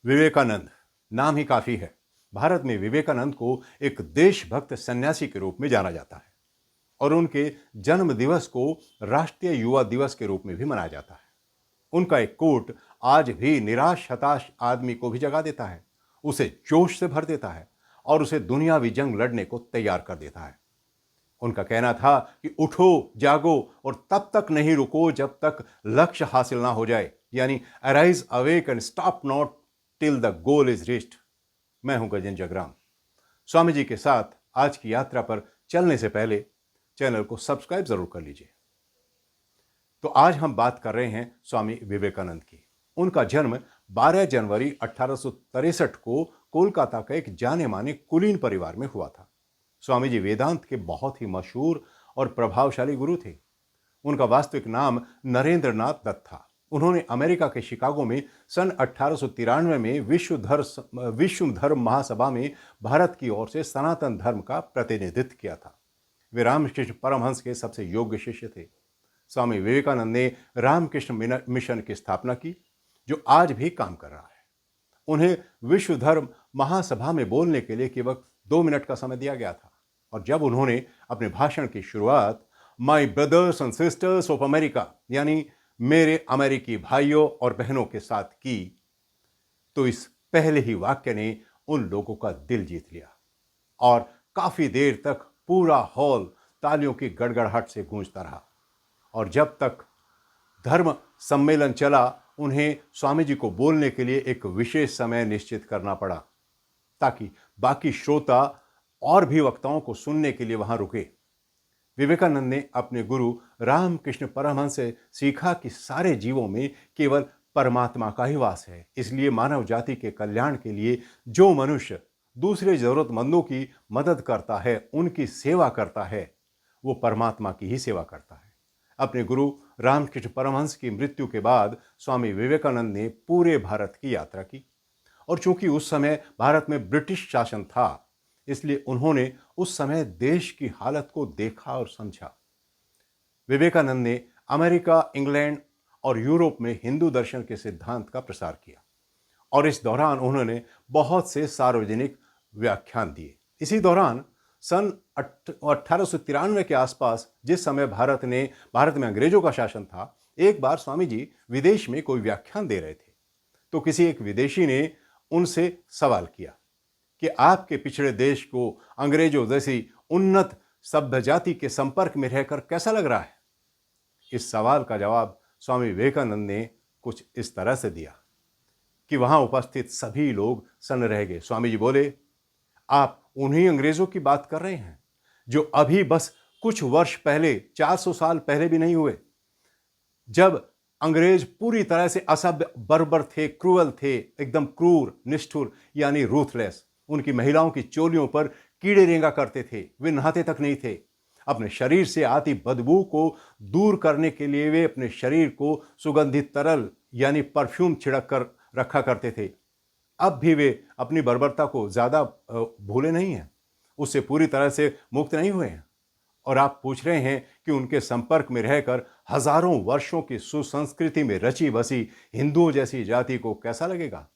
विवेकानंद नाम ही काफी है। भारत में विवेकानंद को एक देशभक्त सन्यासी के रूप में जाना जाता है और उनके जन्म दिवस को राष्ट्रीय युवा दिवस के रूप में भी मनाया जाता है। उनका एक कोट आज भी निराश हताश आदमी को भी जगा देता है, उसे जोश से भर देता है और उसे दुनियावी जंग लड़ने को तैयार कर देता है। उनका कहना था कि उठो, जागो और तब तक नहीं रुको जब तक लक्ष्य हासिल ना हो जाए, यानी arise awake and stop not till the goal is reached. मैं हूं गजेंद्र जगराम। स्वामी जी के साथ आज की यात्रा पर चलने से पहले चैनल को सब्सक्राइब जरूर कर लीजिए। तो आज हम बात कर रहे हैं स्वामी विवेकानंद की। उनका जन्म 12 जनवरी 1863 को कोलकाता का एक जाने माने कुलीन परिवार में हुआ था। स्वामी जी वेदांत के बहुत ही मशहूर और प्रभावशाली गुरु थे। उनका वास्तविक नाम नरेंद्र नाथ दत्त था। उन्होंने अमेरिका के शिकागो में सन 1893 में विश्व धर्म महासभा में भारत की ओर से सनातन धर्म का प्रतिनिधित्व किया था। वे रामकृष्ण परमहंस के सबसे योग्य शिष्य थे। स्वामी विवेकानंद ने रामकृष्ण मिशन की स्थापना की, जो आज भी काम कर रहा है। उन्हें विश्व धर्म महासभा में बोलने के लिए केवल 2 मिनट का समय दिया गया था और जब उन्होंने अपने भाषण की शुरुआत my brothers and sisters of America, यानी मेरे अमेरिकी भाइयों और बहनों के साथ की, तो इस पहले ही वाक्य ने उन लोगों का दिल जीत लिया और काफी देर तक पूरा हॉल तालियों की गड़गड़ाहट से गूंजता रहा। और जब तक धर्म सम्मेलन चला, उन्हें स्वामी जी को बोलने के लिए एक विशेष समय निश्चित करना पड़ा ताकि बाकी श्रोता और भी वक्ताओं को सुनने के लिए वहां रुके। विवेकानंद ने अपने गुरु रामकृष्ण परमहंस से सीखा कि सारे जीवों में केवल परमात्मा का ही वास है, इसलिए मानव जाति के कल्याण के लिए जो मनुष्य दूसरे जरूरतमंदों की मदद करता है, उनकी सेवा करता है, वो परमात्मा की ही सेवा करता है। अपने गुरु रामकृष्ण परमहंस की मृत्यु के बाद स्वामी विवेकानंद ने पूरे भारत की यात्रा की और चूंकि उस समय भारत में ब्रिटिश शासन था, इसलिए उन्होंने उस समय देश की हालत को देखा और समझा। विवेकानंद ने अमेरिका, इंग्लैंड और यूरोप में हिंदू दर्शन के सिद्धांत का प्रसार किया और इस दौरान उन्होंने बहुत से सार्वजनिक व्याख्यान दिए। इसी दौरान सन 1893 के आसपास, जिस समय भारत में अंग्रेजों का शासन था, एक बार स्वामी जी विदेश में कोई व्याख्यान दे रहे थे तो किसी एक विदेशी ने उनसे सवाल किया कि आपके पिछड़े देश को अंग्रेजों जैसी उन्नत सभ्य जाति के संपर्क में रहकर कैसा लग रहा है। इस सवाल का जवाब स्वामी विवेकानंद ने कुछ इस तरह से दिया कि वहां उपस्थित सभी लोग सन्न रह गए। स्वामी जी बोले, आप उन्हीं अंग्रेजों की बात कर रहे हैं जो अभी बस कुछ वर्ष पहले, 400 साल पहले भी नहीं हुए, जब अंग्रेज पूरी तरह से असभ्य, बर्बर थे, क्रूअल थे, एकदम क्रूर, निष्ठुर यानी रूथलेस। उनकी महिलाओं की चोलियों पर कीड़े रेंगा करते थे, वे नहाते तक नहीं थे। अपने शरीर से आती बदबू को दूर करने के लिए वे अपने शरीर को सुगंधित तरल यानी परफ्यूम छिड़क कर रखा करते थे। अब भी वे अपनी बर्बरता को ज्यादा भूले नहीं हैं, उससे पूरी तरह से मुक्त नहीं हुए हैं। और आप पूछ रहे हैं कि उनके संपर्क में रहकर हजारों वर्षों की सुसंस्कृति में रची बसी हिंदुओं जैसी जाति को कैसा लगेगा।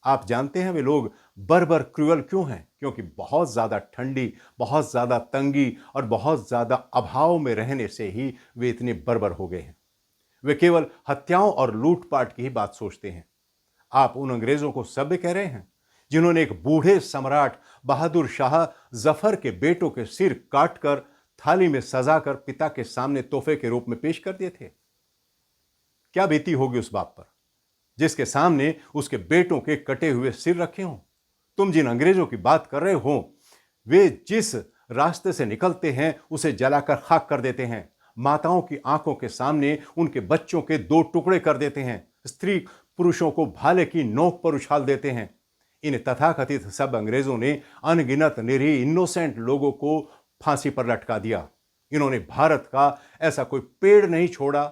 आप जानते हैं वे लोग बर्बर क्रूअल क्यों हैं? क्योंकि बहुत ज्यादा ठंडी, बहुत ज्यादा तंगी और बहुत ज्यादा अभाव में रहने से ही वे इतने बर्बर हो गए हैं। वे केवल हत्याओं और लूटपाट की ही बात सोचते हैं। आप उन अंग्रेजों को सभ्य कह रहे हैं जिन्होंने एक बूढ़े सम्राट बहादुर शाह जफर के बेटों के सिर काटकर थाली में सजाकर पिता के सामने तोहफे के रूप में पेश कर दिए थे। क्या बीती होगी उस बाप पर जिसके सामने उसके बेटों के कटे हुए सिर रखे हों। तुम जिन अंग्रेजों की बात कर रहे हो, वे जिस रास्ते से निकलते हैं उसे जलाकर खाक कर देते हैं, माताओं की आंखों के सामने उनके बच्चों के 2 टुकड़े कर देते हैं, स्त्री पुरुषों को भाले की नोक पर उछाल देते हैं। इन तथाकथित सब अंग्रेजों ने अनगिनत निरीह इनोसेंट लोगों को फांसी पर लटका दिया। इन्होंने भारत का ऐसा कोई पेड़ नहीं छोड़ा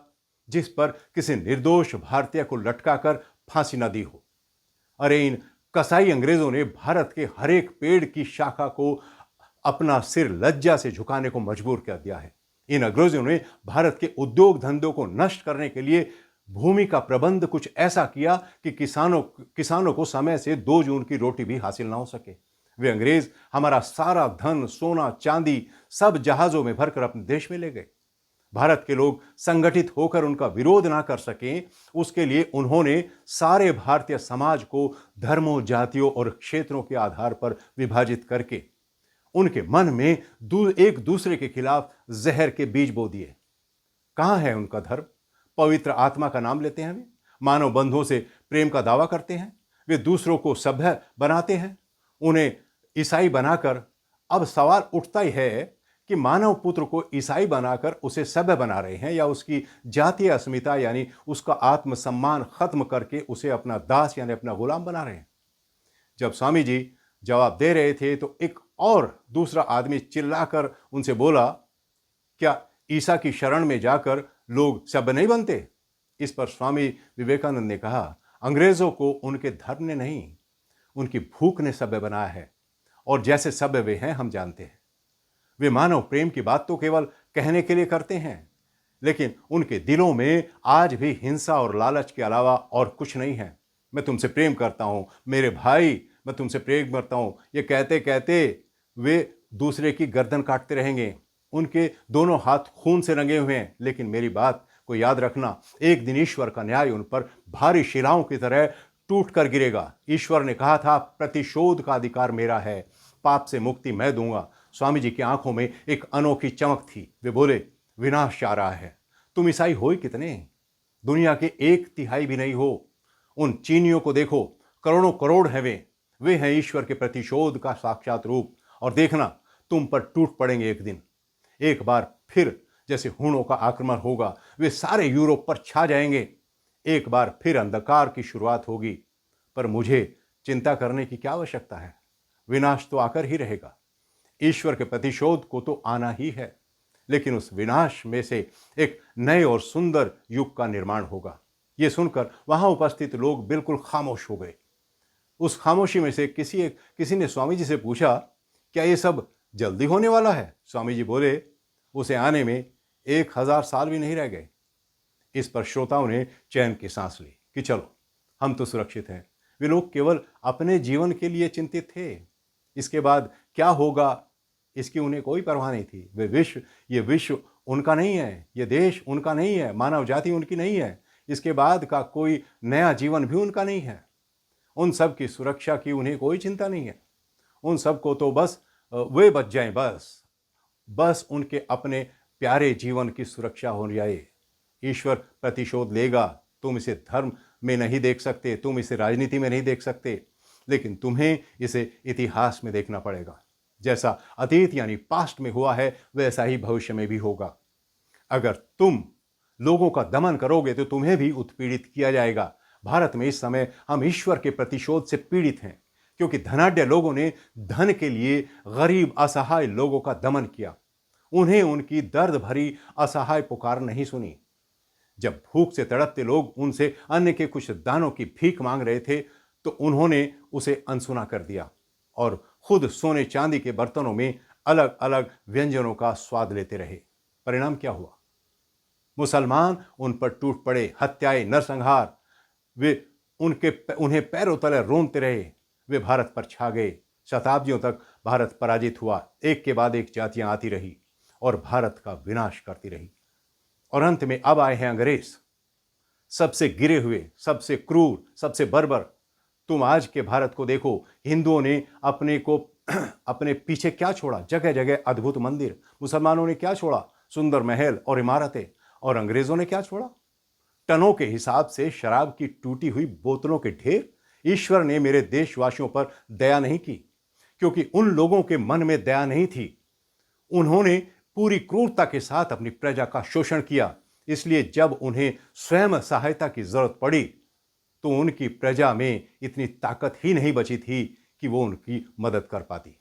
जिस पर किसी निर्दोष भारतीय को लटकाकर फांसी न दी हो। अरे इन कसाई अंग्रेजों ने भारत के हर एक पेड़ की शाखा को अपना सिर लज्जा से झुकाने को मजबूर कर दिया है। इन अंग्रेजों ने भारत के उद्योग धंधों को नष्ट करने के लिए भूमि का प्रबंध कुछ ऐसा किया कि किसानों को समय से 2 जून की रोटी भी हासिल ना हो सके। वे अंग्रेज हमारा सारा धन, सोना, चांदी सब जहाजों में भरकर अपने देश में ले गए। भारत के लोग संगठित होकर उनका विरोध ना कर सकें, उसके लिए उन्होंने सारे भारतीय समाज को धर्मों, जातियों और क्षेत्रों के आधार पर विभाजित करके उनके मन में एक दूसरे के खिलाफ जहर के बीज बो दिए। कहां है उनका धर्म? पवित्र आत्मा का नाम लेते हैं वे, मानव बंधुओं से प्रेम का दावा करते हैं, वे दूसरों को सभ्य बनाते हैं, उन्हें ईसाई बनाकर। अब सवाल उठता ही है कि मानव पुत्र को ईसाई बनाकर उसे सभ्य बना रहे हैं या उसकी जातीय अस्मिता यानी उसका आत्मसम्मान खत्म करके उसे अपना दास यानी अपना गुलाम बना रहे हैं। जब स्वामी जी जवाब दे रहे थे तो एक और दूसरा आदमी चिल्लाकर उनसे बोला, क्या ईसा की शरण में जाकर लोग सभ्य नहीं बनते? इस पर स्वामी विवेकानंद ने कहा, अंग्रेजों को उनके धर्म ने नहीं, उनकी भूख ने सभ्य बनाया है, और जैसे सभ्य वे हैं हम जानते हैं। वे मानव प्रेम की बात तो केवल कहने के लिए करते हैं, लेकिन उनके दिलों में आज भी हिंसा और लालच के अलावा और कुछ नहीं है। मैं तुमसे प्रेम करता हूं मेरे भाई, मैं तुमसे प्रेम करता हूं, ये कहते कहते वे दूसरे की गर्दन काटते रहेंगे। उनके दोनों हाथ खून से रंगे हुए हैं, लेकिन मेरी बात को याद रखना, एक दिन ईश्वर का न्याय उन पर भारी शिलाओं की तरह टूट कर गिरेगा। ईश्वर ने कहा था, प्रतिशोध का अधिकार मेरा है, पाप से मुक्ति मैं दूंगा। स्वामी जी की आंखों में एक अनोखी चमक थी। वे बोले, विनाश आ रहा है। तुम ईसाई हो ही कितने? दुनिया के 1/3 भी नहीं हो। उन चीनियों को देखो, करोड़ों करोड़ हैं वे हैं ईश्वर के प्रतिशोध का साक्षात रूप। और देखना, तुम पर टूट पड़ेंगे एक दिन। एक बार फिर जैसे हूणों का आक्रमण होगा, वे सारे यूरोप पर छा जाएंगे। एक बार फिर अंधकार की शुरुआत होगी। पर मुझे चिंता करने की क्या आवश्यकता है? विनाश तो आकर ही रहेगा। ईश्वर के प्रतिशोध को तो आना ही है, लेकिन उस विनाश में से एक नए और सुंदर युग का निर्माण होगा। यह सुनकर वहां उपस्थित लोग बिल्कुल खामोश हो गए। उस खामोशी में से किसी ने स्वामी जी से पूछा, क्या ये सब जल्दी होने वाला है? स्वामी जी बोले, उसे आने में 1000 साल भी नहीं रह गए। इस पर श्रोताओं ने चैन की सांस ली कि चलो, हम तो सुरक्षित हैं। वे लोग केवल अपने जीवन के लिए चिंतित थे। इसके बाद क्या होगा इसकी उन्हें कोई परवाह नहीं थी। ये विश्व उनका नहीं है, ये देश उनका नहीं है, मानव जाति उनकी नहीं है, इसके बाद का कोई नया जीवन भी उनका नहीं है। उन सब की सुरक्षा की उन्हें कोई चिंता नहीं है। उन सबको तो बस वे बच जाएं, बस उनके अपने प्यारे जीवन की सुरक्षा हो जाए। ईश्वर प्रतिशोध लेगा। तुम इसे धर्म में नहीं देख सकते, तुम इसे राजनीति में नहीं देख सकते, लेकिन तुम्हें इसे इतिहास में देखना पड़ेगा। जैसा अतीत यानी पास्ट में हुआ है, वैसा ही भविष्य में भी होगा। अगर तुम लोगों का दमन करोगे तो तुम्हें भी उत्पीड़ित किया जाएगा। भारत में इस समय हम ईश्वर के प्रतिशोध से पीड़ित हैं, क्योंकि धनाढ्य लोगों ने धन के लिए गरीब असहाय लोगों का दमन किया। उन्हें उनकी दर्द भरी असहाय पुकार नहीं सुनी। जब भूख से तड़पते लोग उनसे अन्न के कुछ दानों की भीख मांग रहे थे, तो उन्होंने उसे अनसुना कर दिया और खुद सोने चांदी के बर्तनों में अलग अलग व्यंजनों का स्वाद लेते रहे। परिणाम क्या हुआ? मुसलमान उन पर टूट पड़े, हत्याएं, नरसंहार। वे उन्हें पैरों तले रोनते रहे। वे भारत पर छा गए। शताब्दियों तक भारत पराजित हुआ। एक के बाद एक जातियां आती रही और भारत का विनाश करती रही। और अंत में अब आए हैं अंग्रेज, सबसे गिरे हुए, सबसे क्रूर, सबसे बर्बर। तुम आज के भारत को देखो। हिंदुओं ने अपने पीछे क्या छोड़ा? जगह जगह अद्भुत मंदिर। मुसलमानों ने क्या छोड़ा? सुंदर महल और इमारतें। और अंग्रेजों ने क्या छोड़ा? टनों के हिसाब से शराब की टूटी हुई बोतलों के ढेर। ईश्वर ने मेरे देशवासियों पर दया नहीं की, क्योंकि उन लोगों के मन में दया नहीं थी। उन्होंने पूरी क्रूरता के साथ अपनी प्रजा का शोषण किया। इसलिए जब उन्हें स्वयं सहायता की जरूरत पड़ी तो उनकी प्रजा में इतनी ताकत ही नहीं बची थी कि वो उनकी मदद कर पाती।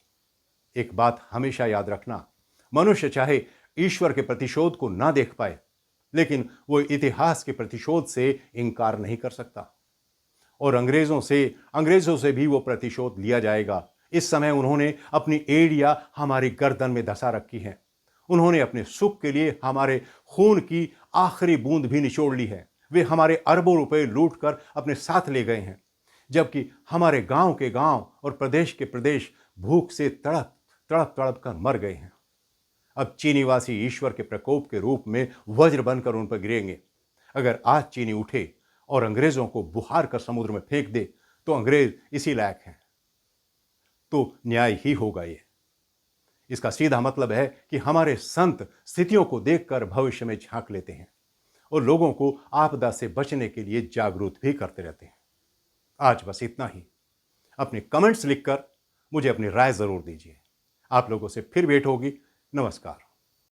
एक बात हमेशा याद रखना, मनुष्य चाहे ईश्वर के प्रतिशोध को ना देख पाए, लेकिन वो इतिहास के प्रतिशोध से इनकार नहीं कर सकता। और अंग्रेजों से भी वो प्रतिशोध लिया जाएगा। इस समय उन्होंने अपनी एड़ियां हमारी गर्दन में धंसा रखी हैं। उन्होंने अपने सुख के लिए हमारे खून की आखिरी बूंद भी निचोड़ ली है। वे हमारे अरबों रुपए लूट कर अपने साथ ले गए हैं, जबकि हमारे गांव के गांव और प्रदेश के प्रदेश भूख से तड़प तड़प तड़प कर मर गए हैं। अब चीनीवासी ईश्वर के प्रकोप के रूप में वज्र बनकर उन पर गिरेंगे। अगर आज चीनी उठे और अंग्रेजों को बुहार कर समुद्र में फेंक दे तो अंग्रेज इसी लायक हैं, तो न्याय ही होगा ये। इसका सीधा मतलब है कि हमारे संत स्थितियों को देखकर भविष्य में झांक लेते हैं और लोगों को आपदा से बचने के लिए जागरूक भी करते रहते हैं। आज बस इतना ही। अपने कमेंट्स लिखकर मुझे अपनी राय जरूर दीजिए। आप लोगों से फिर भेंट होगी। नमस्कार।